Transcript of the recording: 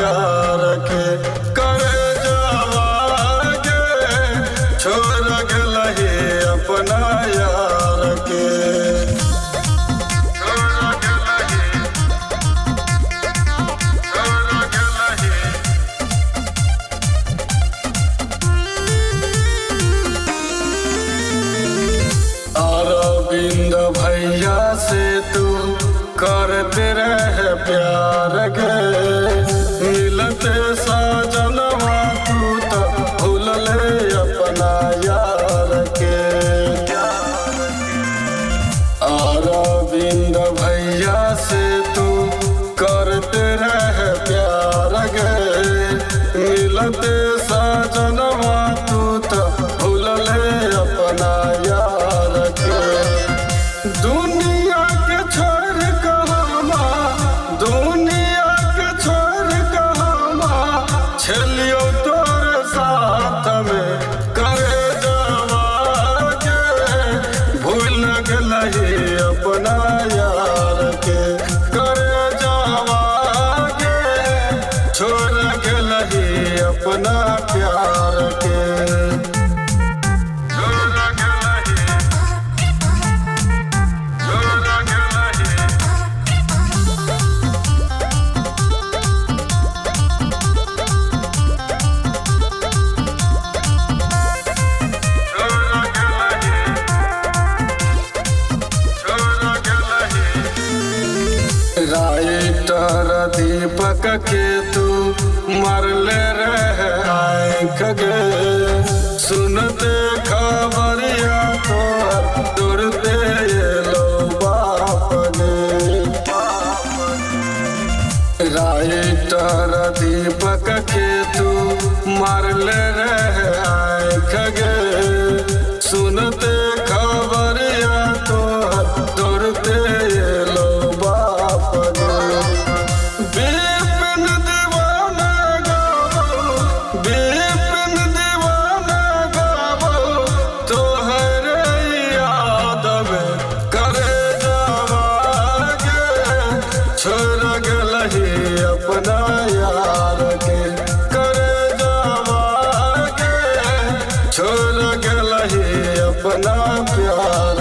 यार के करे जावागे छोड़ गलही अपना यार के अरविंद भैया से तू करते रहे प्यार गे मिलते साजनवा तू तो भूल ले अपना यार के अरविंद भैया से तू करते रहे प्यार गे मिलते साजनवा तू तो भूल ले अपना यार के दुनिया के छोड़ कहमा दुनिया के छोड़ कहमा छलियो तोर साथ में करे जावागे भूल गलही अपना यार के करे जावागे छोड़ गलही अपना प्यार के राइटर दीपक के तू मरले रहे आँख गे सुनते खबरिया तो तुरते लो बाप गे राइटर दीपक के तू मरले रहे आँख गे सुनते खबरिया तो तुरते लो बिपिन दीवाना गावो तोहरे याद में करे जावागे छोड़ गलही अपना यार के करे जावागे छोड़ गलही अपना प्यार